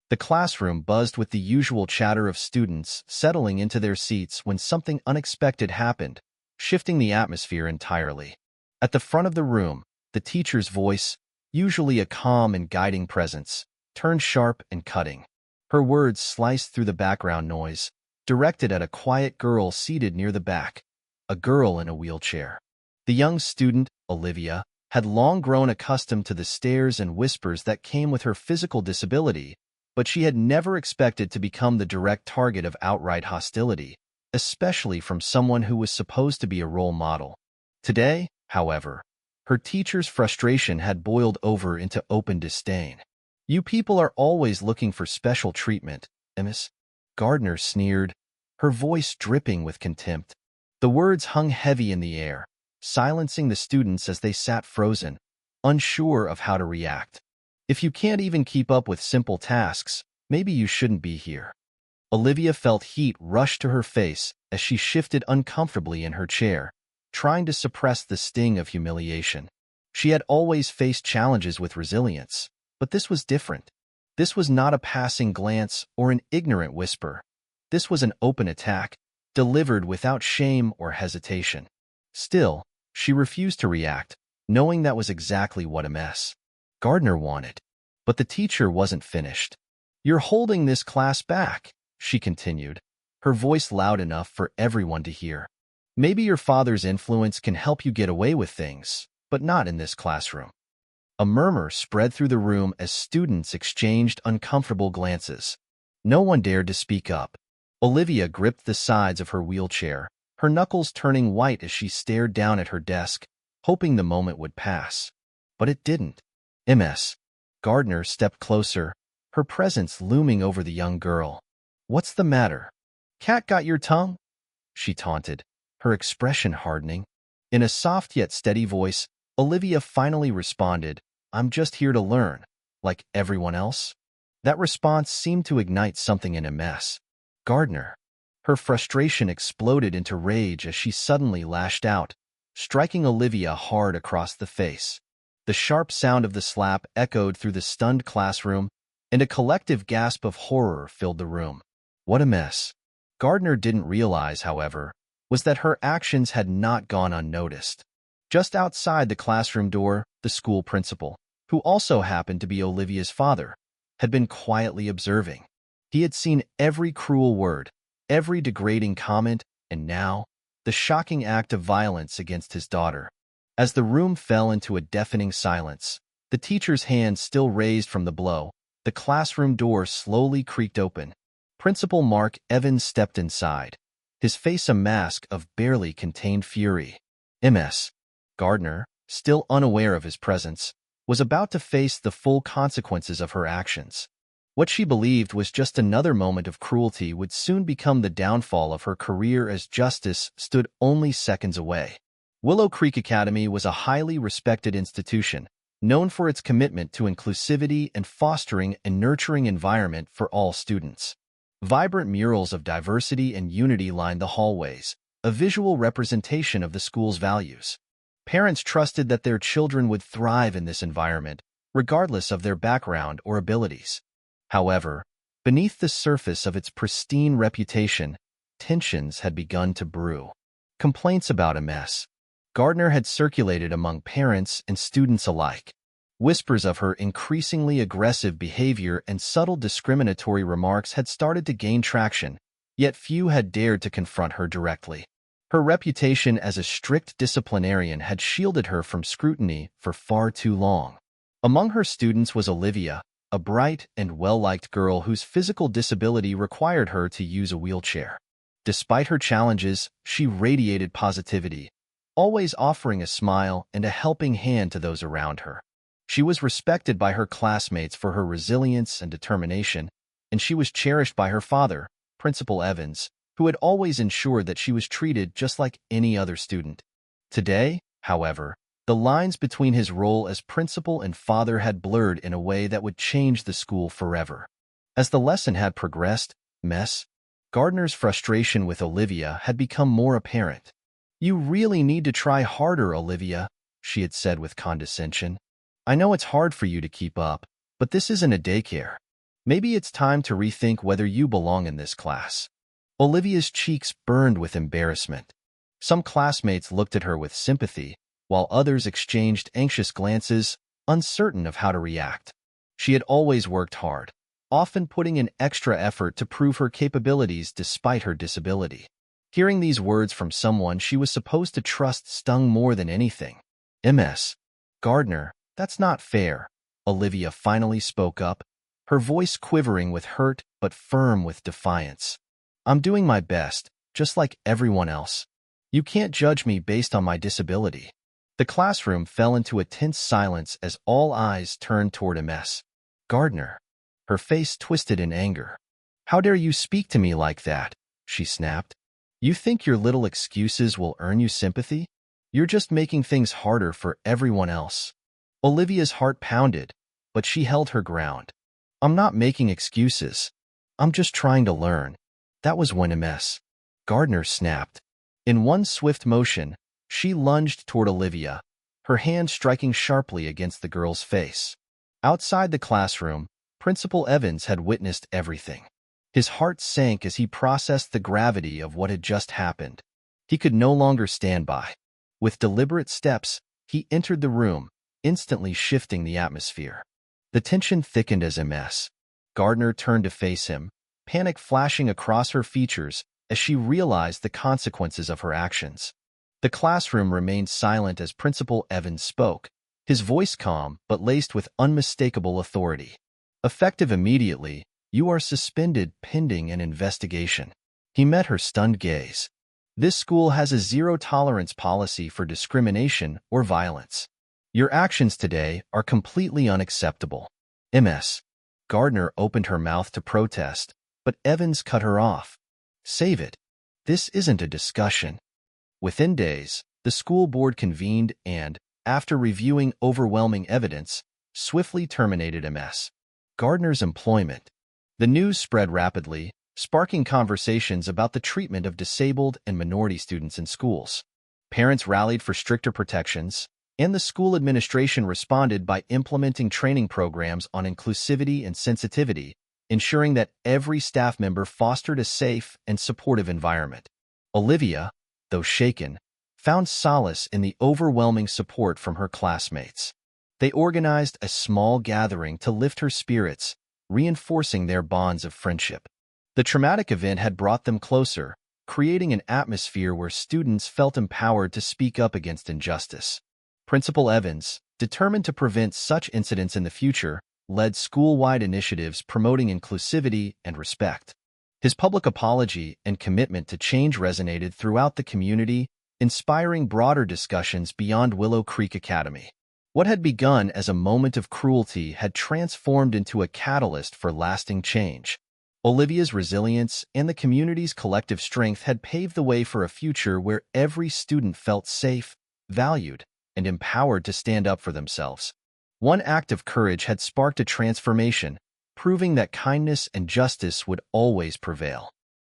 The classroom buzzed with the usual chatter of students settling into their seats when something unexpected happened, shifting the atmosphere entirely. At the front of the room, the teacher's voice, usually a calm and guiding presence, turned sharp and cutting. Her words sliced through the background noise, directed at a quiet girl seated near the back, a girl in a wheelchair. The young student, Olivia, had long grown accustomed to the stares and whispers that came with her physical disability, but she had never expected to become the direct target of outright hostility, especially from someone who was supposed to be a role model. Today, however, her teacher's frustration had boiled over into open disdain. "You people are always looking for special treatment, Miss," Gardner sneered, her voice dripping with contempt. The words hung heavy in the air, silencing the students as they sat frozen, unsure of how to react. "If you can't even keep up with simple tasks, maybe you shouldn't be here." Olivia felt heat rush to her face as she shifted uncomfortably in her chair, trying to suppress the sting of humiliation. She had always faced challenges with resilience, but this was different. This was not a passing glance or an ignorant whisper. This was an open attack, delivered without shame or hesitation. Still, she refused to react, knowing that was exactly what Ms. Gardner wanted. But the teacher wasn't finished. "You're holding this class back," she continued, her voice loud enough for everyone to hear. "Maybe your father's influence can help you get away with things, but not in this classroom." A murmur spread through the room as students exchanged uncomfortable glances. No one dared to speak up. Olivia gripped the sides of her wheelchair, her knuckles turning white as she stared down at her desk, hoping the moment would pass. But it didn't. Ms. Gardner stepped closer, her presence looming over the young girl. "What's the matter? Cat got your tongue?" she taunted, her expression hardening. In a soft yet steady voice, Olivia finally responded, "I'm just here to learn, like everyone else." That response seemed to ignite something in Ms. Gardner. Her frustration exploded into rage as she suddenly lashed out, striking Olivia hard across the face. The sharp sound of the slap echoed through the stunned classroom, and a collective gasp of horror filled the room. What Ms. Gardner didn't realize, however, was that her actions had not gone unnoticed. Just outside the classroom door, the school principal, who also happened to be Olivia's father, had been quietly observing. He had seen every cruel word, every degrading comment, and now, the shocking act of violence against his daughter. As the room fell into a deafening silence, the teacher's hand still raised from the blow, the classroom door slowly creaked open. Principal Mark Evans stepped inside, his face a mask of barely contained fury. Ms. Gardner, still unaware of his presence, was about to face the full consequences of her actions. What she believed was just another moment of cruelty would soon become the downfall of her career as justice stood only seconds away. Willow Creek Academy was a highly respected institution, known for its commitment to inclusivity and fostering a nurturing environment for all students. Vibrant murals of diversity and unity lined the hallways, a visual representation of the school's values. Parents trusted that their children would thrive in this environment, regardless of their background or abilities. However, beneath the surface of its pristine reputation, tensions had begun to brew. Complaints about Ms. Gardner had circulated among parents and students alike. Whispers of her increasingly aggressive behavior and subtle discriminatory remarks had started to gain traction, yet few had dared to confront her directly. Her reputation as a strict disciplinarian had shielded her from scrutiny for far too long. Among her students was Olivia, a bright and well-liked girl whose physical disability required her to use a wheelchair. Despite her challenges, she radiated positivity, always offering a smile and a helping hand to those around her. She was respected by her classmates for her resilience and determination, and she was cherished by her father, Principal Evans, who had always ensured that she was treated just like any other student. Today, however, the lines between his role as principal and father had blurred in a way that would change the school forever. As the lesson had progressed, Ms. Gardner's frustration with Olivia had become more apparent. "You really need to try harder, Olivia," she had said with condescension. "I know it's hard for you to keep up, but this isn't a daycare. Maybe it's time to rethink whether you belong in this class. Olivia's cheeks burned with embarrassment. Some classmates looked at her with sympathy, while others exchanged anxious glances, uncertain of how to react. She had always worked hard, often putting in extra effort to prove her capabilities despite her disability. Hearing these words from someone she was supposed to trust stung more than anything. "Ms. Gardner, that's not fair," Olivia finally spoke up, her voice quivering with hurt but firm with defiance. "I'm doing my best, just like everyone else. You can't judge me based on my disability." The classroom fell into a tense silence as all eyes turned toward Ms. Gardner. Her face twisted in anger. "How dare you speak to me like that?" she snapped. "You think your little excuses will earn you sympathy? You're just making things harder for everyone else." Olivia's heart pounded, but she held her ground. "I'm not making excuses. I'm just trying to learn." That was when Ms. Gardner snapped. In one swift motion, she lunged toward Olivia, her hand striking sharply against the girl's face. Outside the classroom, Principal Evans had witnessed everything. His heart sank as he processed the gravity of what had just happened. He could no longer stand by. With deliberate steps, he entered the room, instantly shifting the atmosphere. The tension thickened as Ms. Gardner turned to face him, panic flashing across her features as she realized the consequences of her actions. The classroom remained silent as Principal Evans spoke, his voice calm but laced with unmistakable authority. "Effective immediately, you are suspended pending an investigation." He met her stunned gaze. "This school has a zero-tolerance policy for discrimination or violence. Your actions today are completely unacceptable." Ms. Gardner opened her mouth to protest, but Evans cut her off. "Save it. This isn't a discussion." Within days, the school board convened and, after reviewing overwhelming evidence, swiftly terminated Ms. Gardner's employment. The news spread rapidly, sparking conversations about the treatment of disabled and minority students in schools. Parents rallied for stricter protections, and the school administration responded by implementing training programs on inclusivity and sensitivity, ensuring that every staff member fostered a safe and supportive environment. Olivia, though shaken, found solace in the overwhelming support from her classmates. They organized a small gathering to lift her spirits, reinforcing their bonds of friendship. The traumatic event had brought them closer, creating an atmosphere where students felt empowered to speak up against injustice. Principal Evans, determined to prevent such incidents in the future, led school-wide initiatives promoting inclusivity and respect. His public apology and commitment to change resonated throughout the community, inspiring broader discussions beyond Willow Creek Academy. What had begun as a moment of cruelty had transformed into a catalyst for lasting change. Olivia's resilience and the community's collective strength had paved the way for a future where every student felt safe, valued, and empowered to stand up for themselves. One act of courage had sparked a transformation, proving that kindness and justice would always prevail.